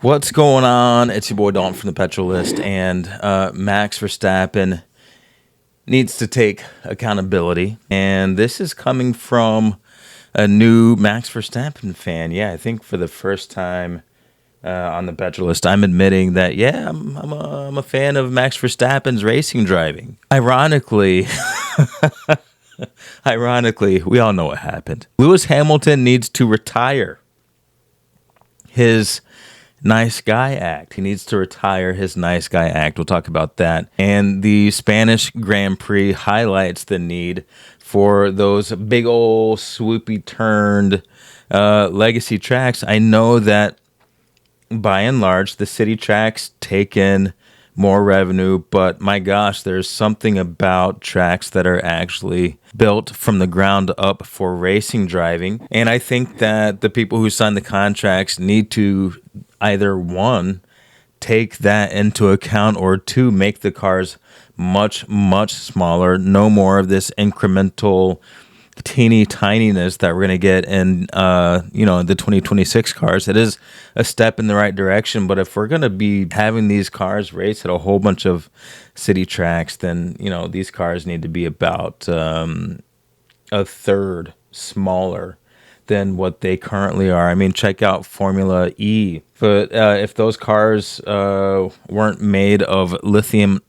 What's going on? It's your boy Dalton from the Petrol List, and Max Verstappen needs to take accountability. And this is coming from a new Max Verstappen fan. Yeah, I think for the first time on the Petrol List, I'm admitting that, yeah, I'm a fan of Max Verstappen's racing driving. Ironically, we all know what happened. Lewis Hamilton needs to retire his nice guy act. He needs to retire his nice guy act. We'll talk about that. And the Spanish Grand Prix highlights the need for those big old swoopy turned legacy tracks. I know that by and large, the city tracks take in more revenue, but my gosh, there's something about tracks that are actually built from the ground up for racing driving. And I think that the people who sign the contracts need to either one, take that into account, or two, make the cars much, much smaller. No more of this incremental teeny tininess that we're going to get in the 2026 cars. It is a step in the right direction, but if we're going to be having these cars race at a whole bunch of city tracks, then these cars need to be about a third smaller than what they currently are. I mean, check out Formula E. But if those cars weren't made of lithium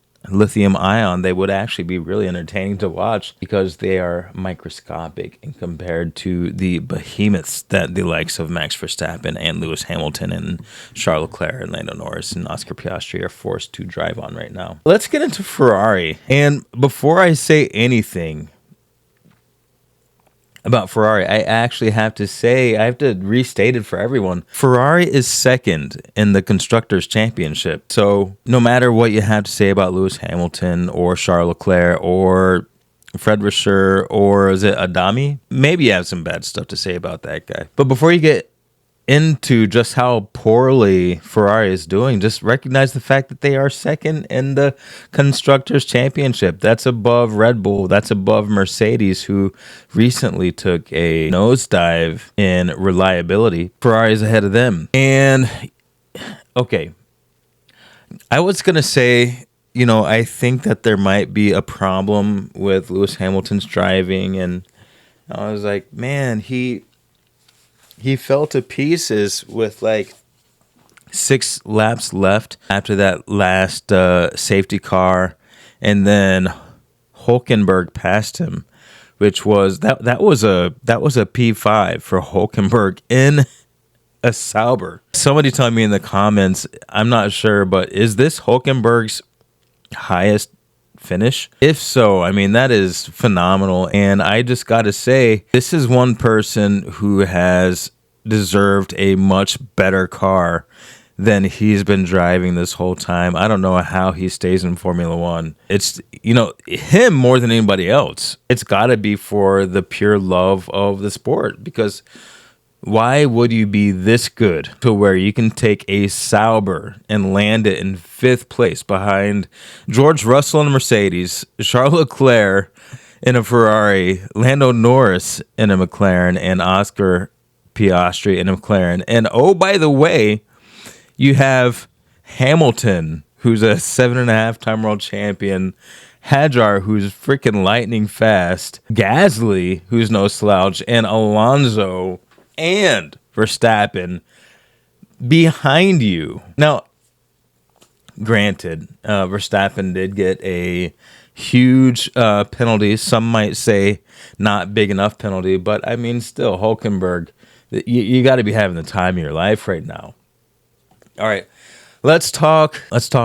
ion, they would actually be really entertaining to watch because they are microscopic and compared to the behemoths that the likes of Max Verstappen and Lewis Hamilton and Charles Leclerc and Lando Norris and Oscar Piastri are forced to drive on right now. Let's get into Ferrari. And before I say anything about Ferrari, I actually have to restate it for everyone. Ferrari is second in the Constructors' Championship. So no matter what you have to say about Lewis Hamilton or Charles Leclerc or Fred Vasseur or is it Adami? Maybe you have some bad stuff to say about that guy. But before you get into just how poorly Ferrari is doing, just recognize the fact that they are second in the Constructors' Championship. That's above Red Bull. That's above Mercedes, who recently took a nosedive in reliability. Ferrari is ahead of them. And, okay, I was going to say, I think that there might be a problem with Lewis Hamilton's driving. And I was like, man, he fell to pieces with like 6 laps left after that last safety car, and then Hulkenberg passed him, which was that was a P5 for Hulkenberg in a Sauber. Somebody tell me in the comments, I'm not sure, but is this Hulkenberg's highest finish? If so, I mean, that is phenomenal. And I just got to say, this is one person who has deserved a much better car than he's been driving this whole time. I don't know how he stays in Formula One. It's, him more than anybody else. It's got to be for the pure love of the sport, because why would you be this good to where you can take a Sauber and land it in 5th place behind George Russell in a Mercedes, Charles Leclerc in a Ferrari, Lando Norris in a McLaren, and Oscar Piastri in a McLaren? And oh, by the way, you have Hamilton, who's a 7.5-time world champion, Hadjar, who's freaking lightning fast, Gasly, who's no slouch, and Alonso and Verstappen behind you. Now, granted, Verstappen did get a huge penalty. Some might say not big enough penalty, but I mean, still, Hulkenberg, you got to be having the time of your life right now. All right, let's talk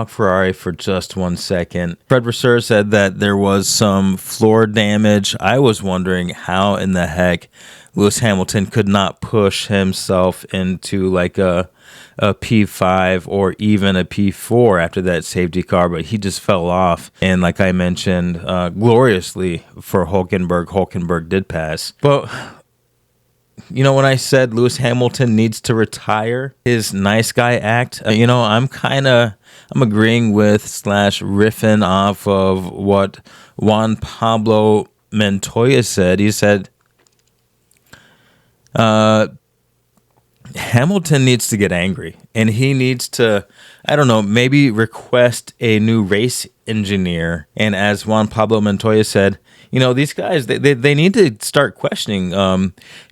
Ferrari for just 1 second. Fred Vasseur said that there was some floor damage. I was wondering how in the heck Lewis Hamilton could not push himself into like a P5 or even a P4 after that safety car, but he just fell off. And like I mentioned, gloriously for Hulkenberg did pass. But when I said Lewis Hamilton needs to retire his nice guy act, I'm agreeing with / riffing off of what Juan Pablo Montoya said. He said, Hamilton needs to get angry, and he needs to, I don't know, maybe request a new race engineer. And as Juan Pablo Montoya said, these guys, they need to start questioning,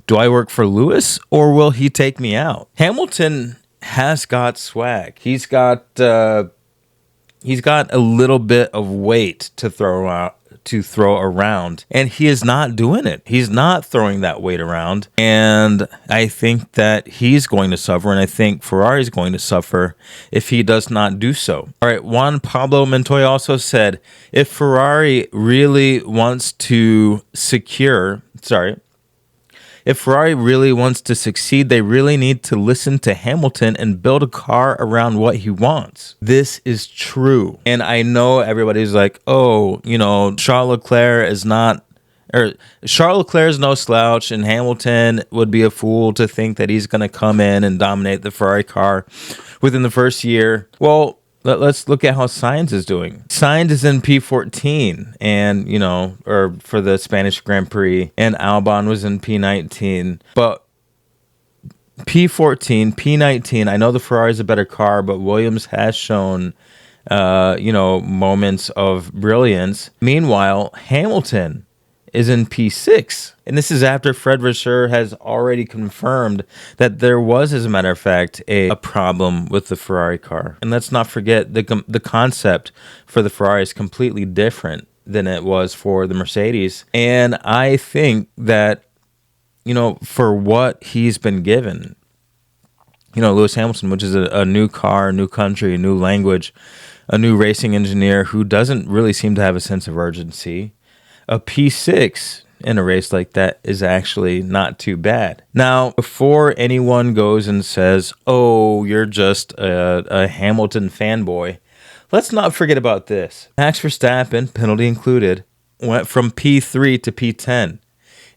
do I work for Lewis or will he take me out? Hamilton has got swag. He's got a little bit of weight to throw around, and he is not doing it. He's not throwing that weight around, and I think that he's going to suffer, and I think Ferrari's going to suffer if he does not do so. All right, Juan Pablo Montoya also said, if Ferrari really wants to if Ferrari really wants to succeed, they really need to listen to Hamilton and build a car around what he wants. This is true. And I know everybody's like, oh, Charles Leclerc is no slouch, and Hamilton would be a fool to think that he's going to come in and dominate the Ferrari car within the first year. Well, let's look at how Sainz is doing. Sainz is in P14, and or for the Spanish Grand Prix, and Albon was in P19. But P14, P19, I know the Ferrari is a better car, but Williams has shown, moments of brilliance. Meanwhile, Hamilton is in P6. And this is after Fred Vasseur has already confirmed that there was, as a matter of fact, a problem with the Ferrari car. And let's not forget, the concept for the Ferrari is completely different than it was for the Mercedes. And I think that, for what he's been given, Lewis Hamilton, which is a new car, a new country, a new language, a new racing engineer who doesn't really seem to have a sense of urgency, a P6 in a race like that is actually not too bad. Now, before anyone goes and says, oh, you're just a Hamilton fanboy, let's not forget about this. Max Verstappen, penalty included, went from P3 to P10,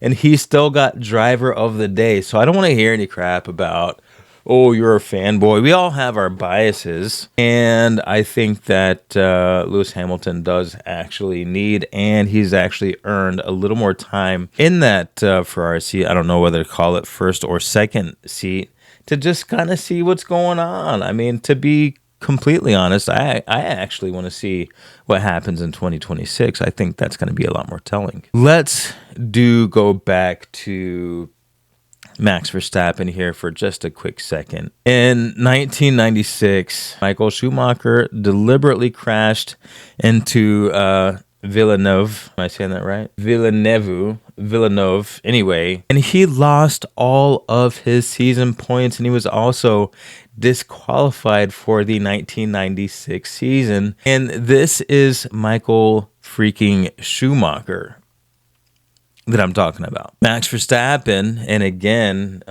and he still got driver of the day. So I don't want to hear any crap about, oh, you're a fanboy. We all have our biases. And I think that Lewis Hamilton does actually need, and he's actually earned a little more time in that Ferrari seat. I don't know whether to call it first or second seat, to just kind of see what's going on. I mean, to be completely honest, I actually want to see what happens in 2026. I think that's going to be a lot more telling. Let's go back to Max Verstappen here for just a quick second. In 1996, Michael Schumacher deliberately crashed into Villeneuve. Am I saying that right? Villeneuve. Anyway, and he lost all of his season points, and he was also disqualified for the 1996 season. And this is Michael freaking Schumacher that I'm talking about. Max Verstappen, and again,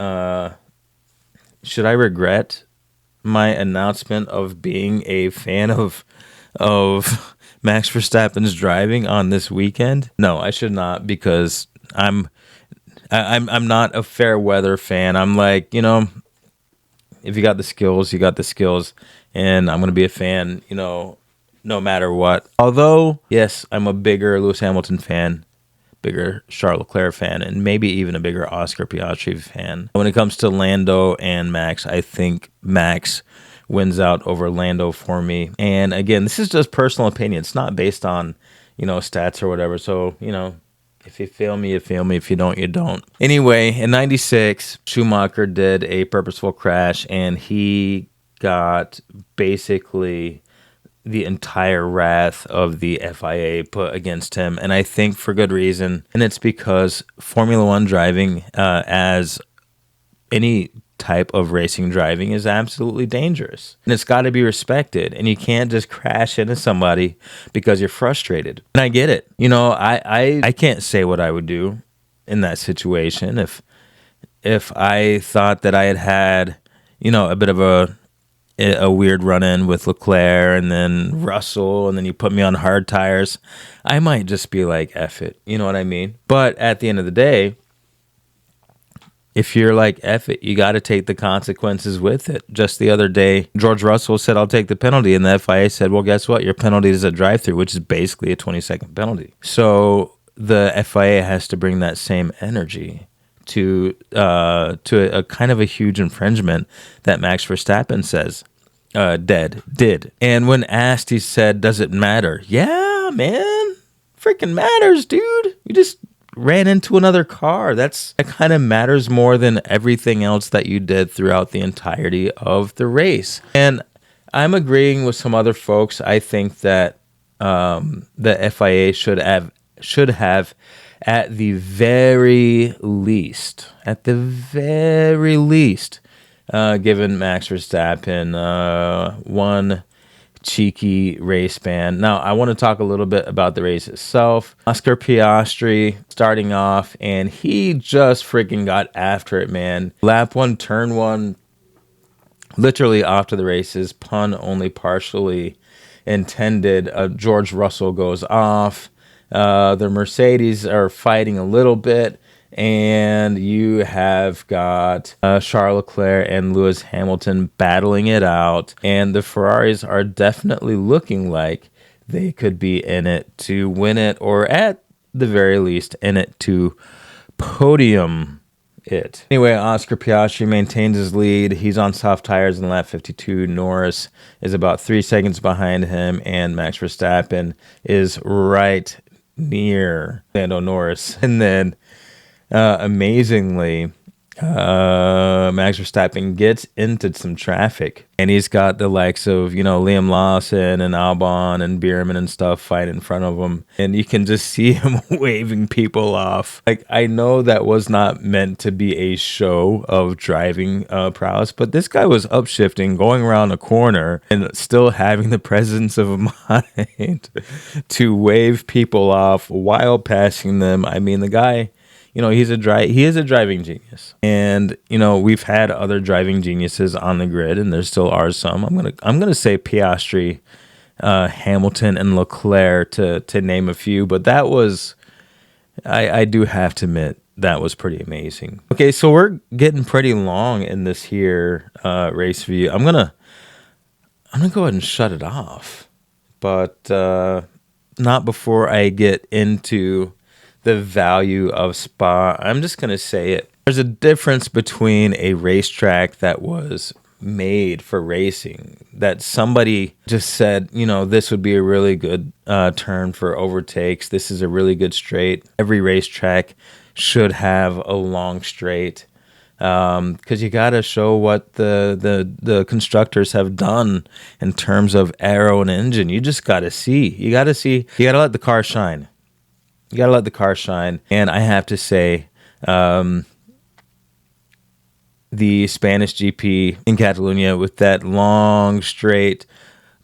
should I regret my announcement of being a fan of Max Verstappen's driving on this weekend? No, I should not, because I'm not a fair weather fan. I'm like, if you got the skills, you got the skills, and I'm gonna be a fan, no matter what. Although, yes, I'm a bigger Lewis Hamilton fan, bigger Charles Leclerc fan, and maybe even a bigger Oscar Piastri fan. When it comes to Lando and Max, I think Max wins out over Lando for me. And again, this is just personal opinion. It's not based on, stats or whatever. So, if you feel me, you feel me. If you don't, you don't. Anyway, in 96, Schumacher did a purposeful crash, and he got basically the entire wrath of the FIA put against him, and I think for good reason. And it's because Formula One driving, as any type of racing driving, is absolutely dangerous, and it's got to be respected. And you can't just crash into somebody because you're frustrated. And I get it. I can't say what I would do in that situation if I thought that I had a bit of a weird run-in with Leclerc and then Russell, and then you put me on hard tires. I might just be like, F it. You know what I mean? But at the end of the day, if you're like, F it, you got to take the consequences with it. Just the other day, George Russell said, I'll take the penalty. And the FIA said, well, guess what? Your penalty is a drive-through, which is basically a 20-second penalty. So the FIA has to bring that same energy to a kind of a huge infringement that Max Verstappen says did. And when asked, he said, "Does it matter?" Yeah, man, freaking matters, dude. You just ran into another car. That kind of matters more than everything else that you did throughout the entirety of the race. And I'm agreeing with some other folks. I think that the FIA should have at the very least, given Max Verstappen one cheeky race ban. Now, I want to talk a little bit about the race itself. Oscar Piastri starting off, and he just freaking got after it, man. Lap 1, turn 1, literally after the races, pun only partially intended. George Russell goes off. The Mercedes are fighting a little bit, and you have got Charles Leclerc and Lewis Hamilton battling it out, and the Ferraris are definitely looking like they could be in it to win it, or at the very least in it to podium it. Anyway, Oscar Piastri maintains his lead. He's on soft tires in lap 52. Norris is about 3 seconds behind him, and Max Verstappen is right near Lando Norris. And then amazingly, Max Verstappen gets into some traffic, and he's got the likes of, Liam Lawson and Albon and Bierman and stuff fighting in front of him, and you can just see him waving people off. Like, I know that was not meant to be a show of driving prowess, but this guy was upshifting, going around a corner, and still having the presence of mind to wave people off while passing them. I mean, the guy, he is a driving genius. And, we've had other driving geniuses on the grid, and there still are some. I'm gonna say Piastri, Hamilton, and Leclerc to name a few, but that was, I do have to admit, that was pretty amazing. Okay, so we're getting pretty long in this here race view. I'm gonna go ahead and shut it off, but not before I get into the value of Spa. I'm just going to say it. There's a difference between a racetrack that was made for racing, that somebody just said, this would be a really good turn for overtakes. This is a really good straight. Every racetrack should have a long straight, because you got to show what the constructors have done in terms of aero and engine. You just got to see. You got to let the car shine. You got to let the car shine. And I have to say, the Spanish GP in Catalonia with that long straight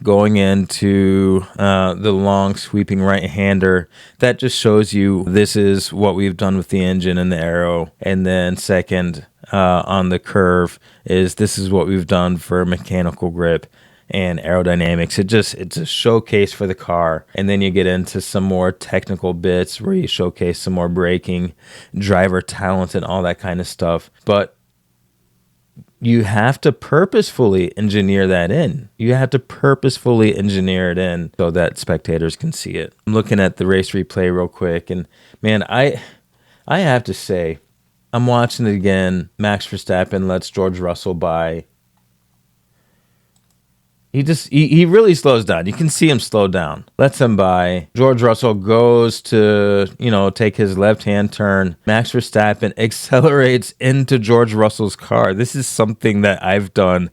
going into the long sweeping right-hander, that just shows you this is what we've done with the engine and the aero. And then second, on the curve, this is what we've done for mechanical grip and aerodynamics. It's a showcase for the car. And then you get into some more technical bits where you showcase some more braking, driver talent, and all that kind of stuff. But you have to purposefully engineer that in. You have to purposefully engineer it in so that spectators can see it. I'm looking at the race replay real quick, and man, I have to say, I'm watching it again. Max Verstappen lets George Russell by. He really slows down. You can see him slow down. Lets him by. George Russell goes to, take his left-hand turn. Max Verstappen accelerates into George Russell's car. This is something that I've done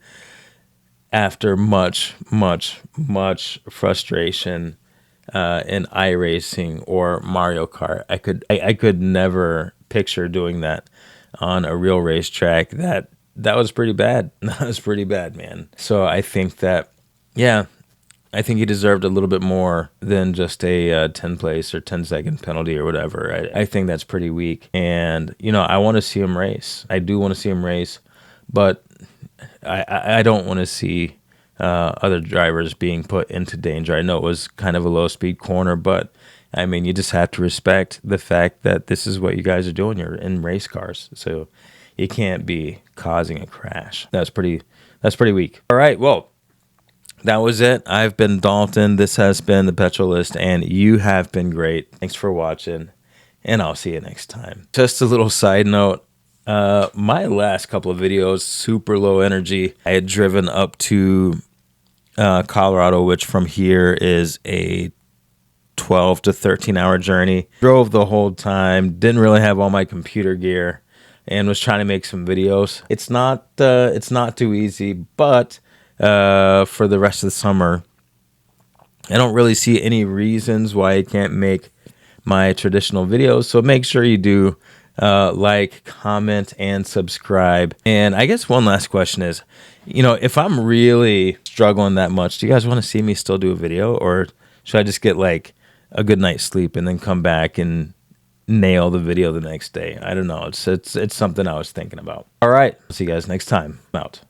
after much, much, much frustration in iRacing or Mario Kart. I could never picture doing that on a real racetrack. That was pretty bad. That was pretty bad, man. So I think that, I think he deserved a little bit more than just a 10 place or 10-second penalty or whatever. I think that's pretty weak. And, I want to see him race. I do want to see him race, but I don't want to see other drivers being put into danger. I know it was kind of a low-speed corner, but, I mean, you just have to respect the fact that this is what you guys are doing. You're in race cars, so you can't be causing a crash. That's pretty weak. All right, well, that was it. I've been Dalton. This has been the Petrolist, and you have been great. Thanks for watching, and I'll see you next time. Just a little side note. My last couple of videos, super low energy. I had driven up to Colorado, which from here is a 12 to 13 hour journey. Drove the whole time, didn't really have all my computer gear, and was trying to make some videos. It's not too easy, but for the rest of the summer, I don't really see any reasons why I can't make my traditional videos. So make sure you do like, comment, and subscribe. And I guess one last question is, if I'm really struggling that much, do you guys want to see me still do a video, or should I just get like a good night's sleep and then come back and nail the video the next day? I don't know. It's something I was thinking about. All right. See you guys next time. I'm out.